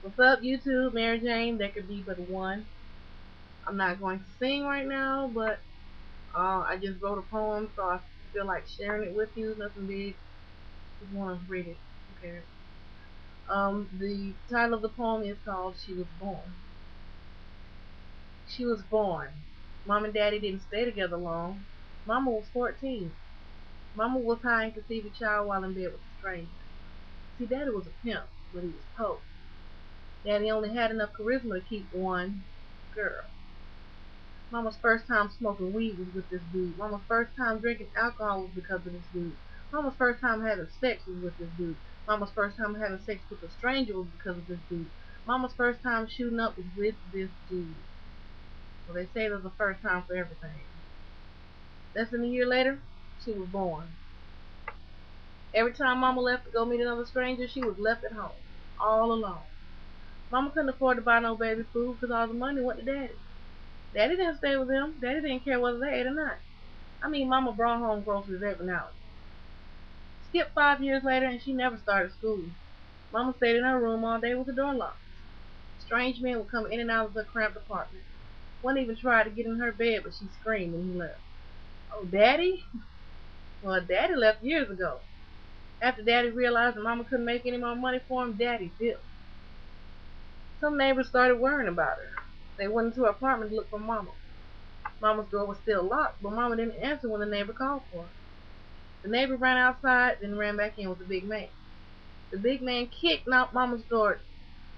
What's up, YouTube? MerryJane. There could be but one. I'm not going to sing right now, but I just wrote a poem, so I feel like sharing it with you. Nothing big. Just want to read it. Okay. The title of the poem is called "She Was Born." She was born. Mom and Daddy didn't stay together long. Mama was 14. Mama was high and conceived a child while in bed with a stranger. See, Daddy was a pimp, but he was poor. Daddy only had enough charisma to keep one girl. Mama's first time smoking weed was with this dude. Mama's first time drinking alcohol was because of this dude. Mama's first time having sex was with this dude. Mama's first time having sex with a stranger was because of this dude. Mama's first time shooting up was with this dude. Well, they say there's a first time for everything. Less than a year later, she was born. Every time Mama left to go meet another stranger, she was left at home, all alone. Mama couldn't afford to buy no baby food because all the money went to Daddy. Daddy didn't stay with them. Daddy didn't care whether they ate or not. I mean, Mama brought home groceries every now and then. Skip 5 years later, and she never started school. Mama stayed in her room all day with the door locked. Strange men would come in and out of the cramped apartment. One even tried to get in her bed, but she screamed when he left. Oh, Daddy? Well, Daddy left years ago. After Daddy realized that Mama couldn't make any more money for him, Daddy dipped. Some neighbors started worrying about her. They went into her apartment to look for Mama. Mama's door was still locked, but Mama didn't answer when the neighbor called for her. The neighbor ran outside, then ran back in with the big man. The big man kicked down Mama's door,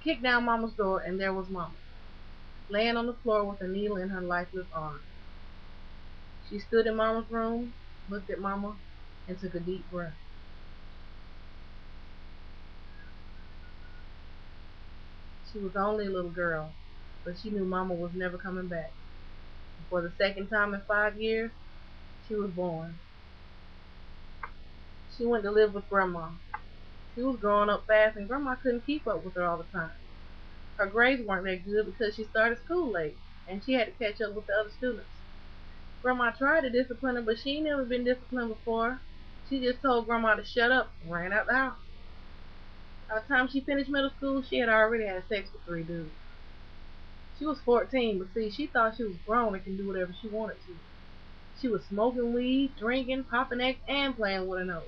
and there was Mama, laying on the floor with a needle in her lifeless arm. She stood in Mama's room, looked at Mama, and took a deep breath. She was only a little girl, but she knew Mama was never coming back. For the second time in 5 years, she was born. She went to live with Grandma. She was growing up fast, and Grandma couldn't keep up with her all the time. Her grades weren't that good because she started school late, and she had to catch up with the other students. Grandma tried to discipline her, but she ain't never been disciplined before. She just told Grandma to shut up and ran out the house. By the time she finished middle school, she had already had sex with 3 dudes. She was 14, but see, she thought she was grown and could do whatever she wanted to. She was smoking weed, drinking, popping X, and playing with her nose.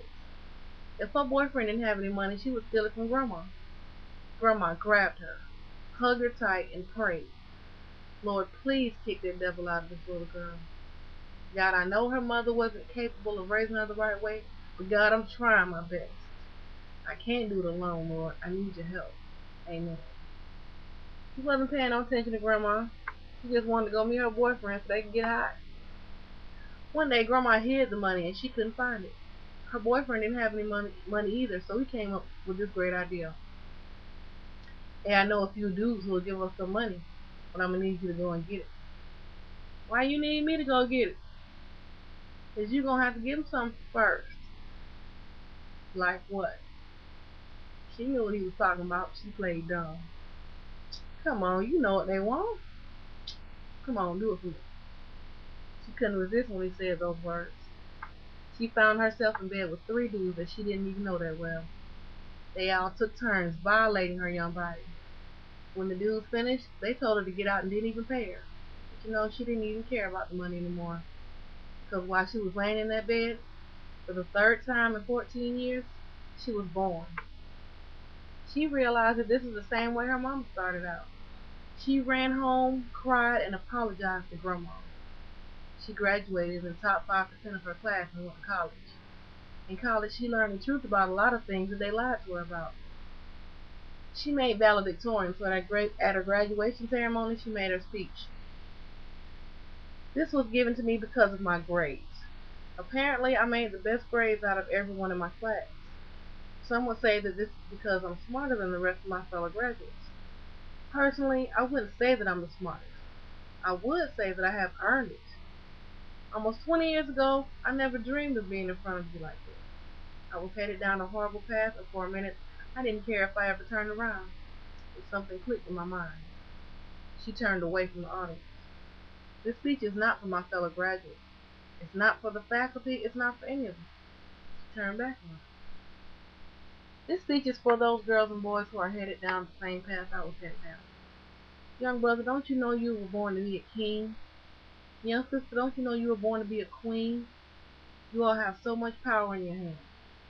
If her boyfriend didn't have any money, she would steal it from Grandma. Grandma grabbed her, hugged her tight, and prayed, Lord, please kick that devil out of this little girl. God, I know her mother wasn't capable of raising her the right way, but God, I'm trying my best. I can't do it alone, Lord. I need your help. Amen. She wasn't paying no attention to Grandma. She just wanted to go meet her boyfriend so they could get high. One day, Grandma hid the money and she couldn't find it. Her boyfriend didn't have any money either, so he came up with this great idea. Hey, I know a few dudes who will give us some money, but I'm gonna need you to go and get it. Why you need me to go get it? Cause you gonna have to give them something first. Like what? She knew what he was talking about. She played dumb. Come on, you know what they want. Come on, do it for me. She couldn't resist when he said those words. She found herself in bed with 3 dudes that she didn't even know that well. They all took turns violating her young body. When the dudes finished, they told her to get out and didn't even pay her. But you know, she didn't even care about the money anymore. Because while she was laying in that bed, for the third time in 14 years, she was born. She realized that this is the same way her mom started out. She ran home, cried, and apologized to Grandma. She graduated in the top 5% of her class and went to college. In college, she learned the truth about a lot of things that they lied to her about. She made valedictorian, so at her graduation ceremony, she made her speech. This was given to me because of my grades. Apparently, I made the best grades out of everyone in my class. Some would say that this is because I'm smarter than the rest of my fellow graduates. Personally, I wouldn't say that I'm the smartest. I would say that I have earned it. Almost 20 years ago, I never dreamed of being in front of you like this. I was headed down a horrible path, and for a minute, I didn't care if I ever turned around. But something clicked in my mind. She turned away from the audience. This speech is not for my fellow graduates. It's not for the faculty. It's not for any of them. She turned back on her. This speech is for those girls and boys who are headed down the same path I was headed down. Young brother, don't you know you were born to be a king? Young sister, don't you know you were born to be a queen? You all have so much power in your hands,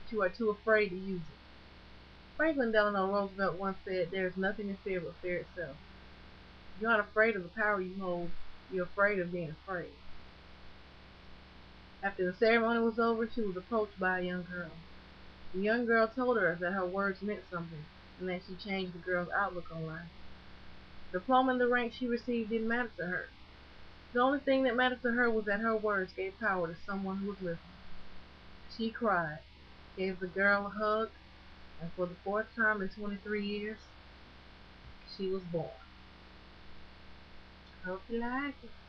but you are too afraid to use it. Franklin Delano Roosevelt once said, "There is nothing to fear but fear itself." If you're not afraid of the power you hold, you're afraid of being afraid. After the ceremony was over, she was approached by a young girl. The young girl told her that her words meant something, and that she changed the girl's outlook on life. The diploma and the rank she received didn't matter to her. The only thing that mattered to her was that her words gave power to someone who was listening. She cried, gave the girl a hug, and for the fourth time in 23 years, she was born. Hope you like it.